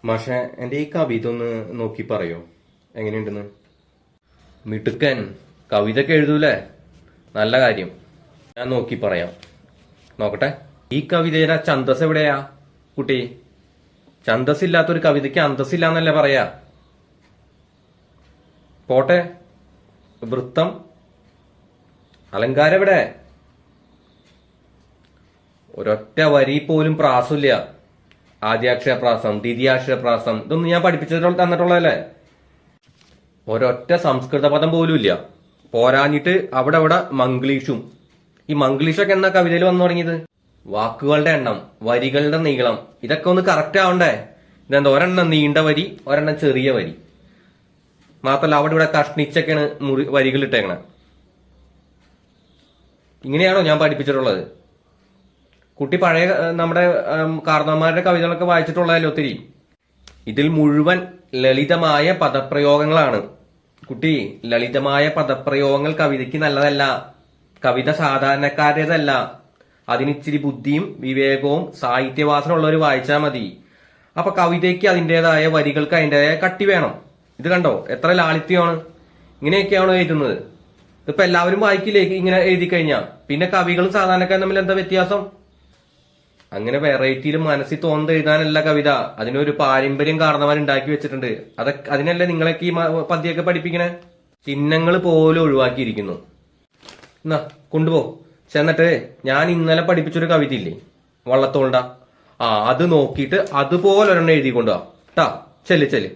മാഷെ എന്റെ ഈ കവിത ഒന്ന് നോക്കി പറയോ എങ്ങനെയുണ്ടെന്ന്? മിടുക്കൻ, കവിതയൊക്കെ എഴുതൂലേ? നല്ല കാര്യം. ഞാൻ നോക്കി പറയാം. നോക്കട്ടെ. ഈ കവിതയുടെ ഛന്തസ് എവിടെയാ കുട്ടി? ഛന്തസ് ഇല്ലാത്തൊരു കവിതയ്ക്ക് അന്തസ്സില്ലാന്നല്ലേ പറയാ? പോട്ടെ. വൃത്തം, അലങ്കാരം എവിടെ? ഒരൊറ്റ വരി പോലും പ്രാസമില്ല. ആദ്യാക്ഷര പ്രാസം, ദ്വിതീയാക്ഷര പ്രാസം ഇതൊന്നും ഞാൻ പഠിപ്പിച്ചിട്ട് തന്നിട്ടുള്ളതല്ലേ? ഒരൊറ്റ സംസ്കൃത പദം പോലും ഇല്ല. പോരാഞ്ഞിട്ട് അവിടെ അവിടെ മംഗ്ലീഷും. ഈ മംഗ്ലീഷൊക്കെ എന്നാ കവിതയിൽ വന്നു തുടങ്ങിയത്? വാക്കുകളുടെ എണ്ണം, വരികളുടെ നീളം, ഇതൊക്കെ ഒന്ന് കറക്റ്റ് ആവണ്ടേ? ഇതെന്താ ഒരെണ്ണം നീണ്ട വരി, ഒരെണ്ണം ചെറിയ വരി. മാത്രല്ല അവിടെ ഇവിടെ കഷ്ണിച്ചൊക്കെയാണ് വരികൾ ഇട്ടേക്കണേ. ഇങ്ങനെയാണോ ഞാൻ പഠിപ്പിച്ചിട്ടുള്ളത്? കുട്ടി പഴയ നമ്മുടെ കാർന്നവന്മാരുടെ കവിതകളൊക്കെ വായിച്ചിട്ടുള്ളതല്ലോ ഒത്തിരി. ഇതിൽ മുഴുവൻ ലളിതമായ പദപ്രയോഗങ്ങളാണ്. കുട്ടി, ലളിതമായ പദപ്രയോഗങ്ങൾ കവിതയ്ക്ക് നല്ലതല്ല. കവിത സാധാരണക്കാരുടേതല്ല. അതിനിച്ചിരി ബുദ്ധിയും വിവേകവും സാഹിത്യവാസന ഉള്ളവർ വായിച്ചാൽ മതി. അപ്പൊ കവിതയ്ക്ക് അതിൻ്റെതായ വരികൾക്ക് അതിൻ്റെതായ കട്ടി വേണം. ഇത് കണ്ടോ എത്ര ലാളിത്യമാണ്? ഇങ്ങനെയൊക്കെയാണോ എഴുതുന്നത്? ഇപ്പൊ എല്ലാവരും വായിക്കില്ലേ ഇങ്ങനെ എഴുതി കഴിഞ്ഞാൽ? പിന്നെ കവികളും സാധാരണക്കാരും തമ്മിൽ എന്താ വ്യത്യാസം? അങ്ങനെ വെറൈറ്റിയിൽ മനസ്സിൽ തോന്നുന്നത് എഴുതാനല്ല കവിത. അതിനൊരു പാരമ്പര്യം കാരണവർ ഉണ്ടാക്കി വെച്ചിട്ടുണ്ട്. അതിനല്ലേ നിങ്ങളൊക്കെ ഈ പദ്യമൊക്കെ പഠിപ്പിക്കണേ? ചിഹ്നങ്ങൾ പോലും ഒഴിവാക്കിയിരിക്കുന്നു. എന്നാ കൊണ്ടുപോ. ചെന്നിട്ട് ഞാൻ ഇന്നലെ പഠിപ്പിച്ചൊരു കവിത ഇല്ലേ, വള്ളത്തോളുണ്ട, അത് നോക്കിയിട്ട് അതുപോലെ ഒരെണ്ണം എഴുതി കൊണ്ടുപോവാ ട്ടാ. ചെല്ല് ചെല്ല്.